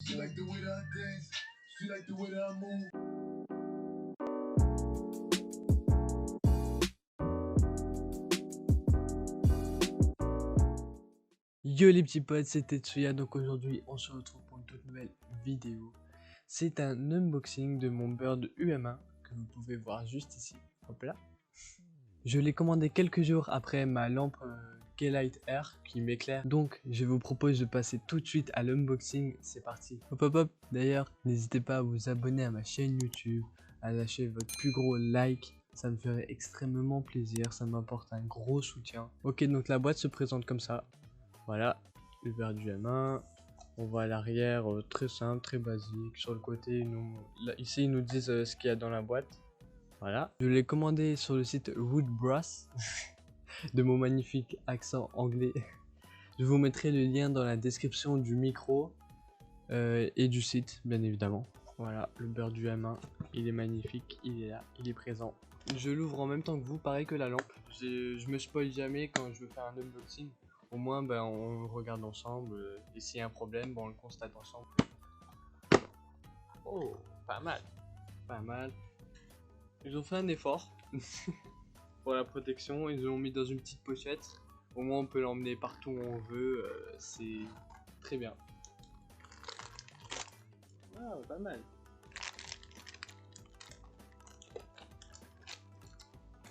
She like the way that I dance. She like the way that I move. Yo les petits potes, c'était Tsuya, donc aujourd'hui on se retrouve pour une toute nouvelle vidéo. C'est un unboxing de mon Bird UM1 que vous pouvez voir juste ici, hop là. Je l'ai commandé quelques jours après ma lampe K-Lite R qui m'éclaire, donc je vous propose de passer tout de suite à l'unboxing, c'est parti. Hop hop hop, d'ailleurs n'hésitez pas à vous abonner à ma chaîne YouTube, à lâcher votre plus gros like. Ça me ferait extrêmement plaisir, ça m'apporte un gros soutien. Ok, donc la boîte se présente comme ça. Voilà, le verre du M1. On va à l'arrière, très simple, très basique. Sur le côté, ici ils nous disent ce qu'il y a dans la boîte. Voilà. Je l'ai commandé sur le site Woodbrass, de mon magnifique accent anglais. Je vous mettrai le lien dans la description du micro et du site, bien évidemment. Voilà, le beurre du M1, il est magnifique, il est là, il est présent. Je l'ouvre en même temps que vous, pareil que la lampe. Je me spoil jamais quand je veux faire un unboxing. Au moins, on le regarde ensemble, et s'il y a un problème, on le constate ensemble. Oh, pas mal, pas mal. Ils ont fait un effort pour la protection, ils l'ont mis dans une petite pochette. Au moins, on peut l'emmener partout où on veut, c'est très bien. Ah, pas mal.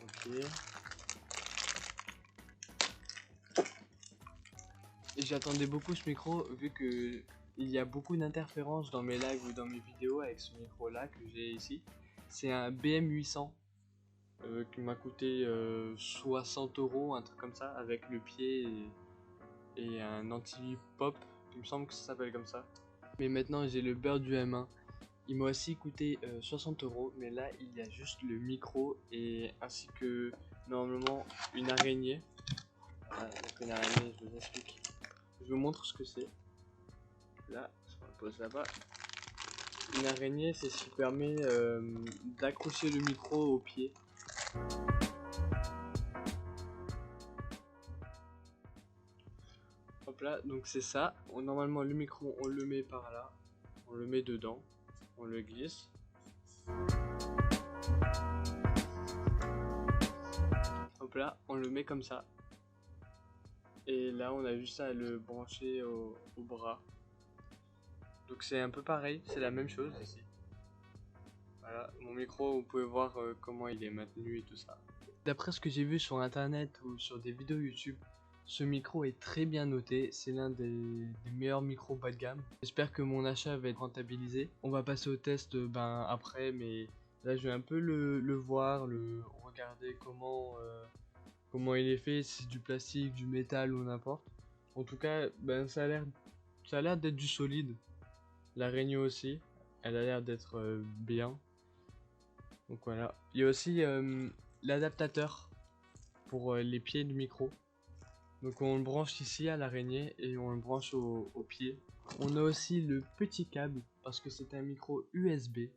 Ok. Et j'attendais beaucoup ce micro vu que il y a beaucoup d'interférences dans mes lives ou dans mes vidéos avec ce micro là que j'ai ici. C'est un BM800 qui m'a coûté 60 €, un truc comme ça, avec le pied et un anti-pop, il me semble que ça s'appelle comme ça. Mais maintenant j'ai le beurre du M1. Il m'a aussi coûté 60 €, mais là il y a juste le micro et ainsi que normalement une araignée. Voilà, donc une araignée, je vous explique. Je vous montre ce que c'est. Là, on le pose là-bas. Une araignée, c'est ce qui permet d'accrocher le micro au pied. Hop là, donc c'est ça. Normalement, le micro, on le met par là. On le met dedans. On le glisse. Hop là, on le met comme ça. Et là, on a juste à le brancher au bras. Donc c'est un peu pareil, c'est la même chose ici. Voilà, mon micro, vous pouvez voir comment il est maintenu et tout ça. D'après ce que j'ai vu sur internet ou sur des vidéos YouTube, ce micro est très bien noté, c'est l'un des meilleurs micros bas de gamme. J'espère que mon achat va être rentabilisé. On va passer au test après, mais là je vais un peu le voir, regarder comment il est fait, si c'est du plastique, du métal ou n'importe. En tout cas, ça a l'air d'être du solide. L'araignée aussi, elle a l'air d'être bien. Donc voilà. Il y a aussi l'adaptateur pour les pieds du micro. Donc on le branche ici à l'araignée et on le branche au pied. On a aussi le petit câble parce que c'est un micro USB.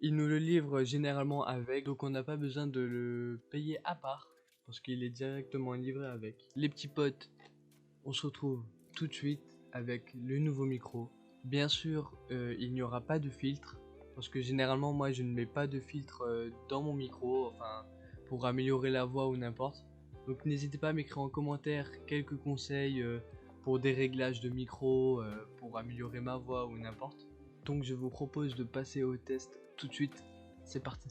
Il nous le livre généralement avec, donc on n'a pas besoin de le payer à part parce qu'il est directement livré avec. Les petits potes, on se retrouve tout de suite avec le nouveau micro. Bien sûr, il n'y aura pas de filtre parce que généralement moi je ne mets pas de filtre dans mon micro, enfin pour améliorer la voix ou n'importe. Donc n'hésitez pas à m'écrire en commentaire quelques conseils pour des réglages de micro, pour améliorer ma voix ou n'importe. Donc je vous propose de passer au test tout de suite. C'est parti.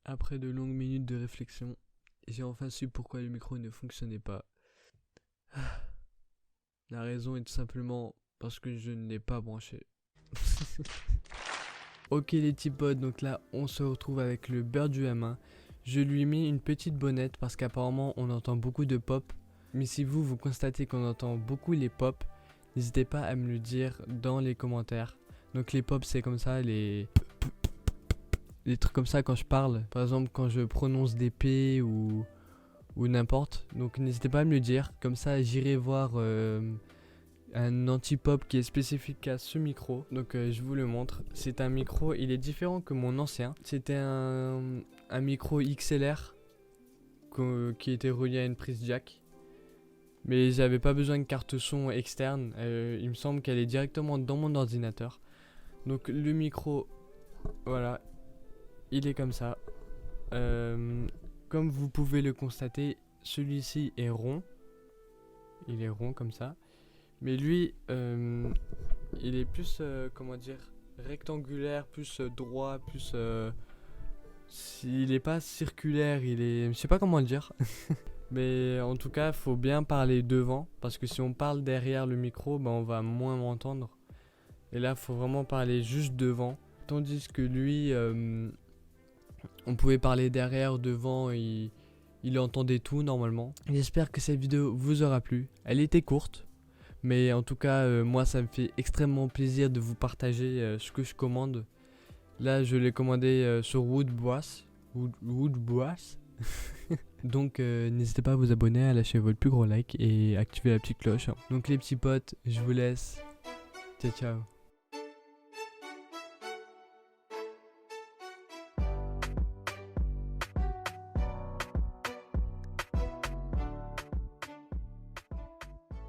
Après de longues minutes de réflexion, j'ai enfin su pourquoi le micro ne fonctionnait pas. La raison est tout simplement parce que je ne l'ai pas branché. Ok les petits potes, donc là on se retrouve avec le beurre du M1. Je lui ai mis une petite bonnette parce qu'apparemment on entend beaucoup de pop. Mais si vous constatez qu'on entend beaucoup les pop, n'hésitez pas à me le dire dans les commentaires. Donc les pop c'est comme ça, les trucs comme ça quand je parle. Par exemple quand je prononce des P ou n'importe. Donc n'hésitez pas à me le dire. Comme ça j'irai voir un anti-pop qui est spécifique à ce micro. Donc je vous le montre. C'est un micro, il est différent que mon ancien. C'était un micro XLR qui était relié à une prise jack. Mais j'avais pas besoin de carte son externe. Il me semble qu'elle est directement dans mon ordinateur. Donc le micro, voilà, il est comme ça. Comme vous pouvez le constater, celui-ci est rond. Il est rond comme ça. Mais lui, il est plus, comment dire, rectangulaire, plus droit, plus... il est pas circulaire, il est... Je sais pas comment le dire. Mais en tout cas, faut bien parler devant. Parce que si on parle derrière le micro, ben, on va moins m'entendre. Et là, faut vraiment parler juste devant. Tandis que lui, on pouvait parler derrière, devant, il entendait tout normalement. J'espère que cette vidéo vous aura plu. Elle était courte. Mais en tout cas, moi, ça me fait extrêmement plaisir de vous partager ce que je commande. Là, je l'ai commandé sur Woodbrass. Woodbrass. Donc, n'hésitez pas à vous abonner, à lâcher votre plus gros like et activer la petite cloche. Donc, les petits potes, je vous laisse. Ciao, ciao.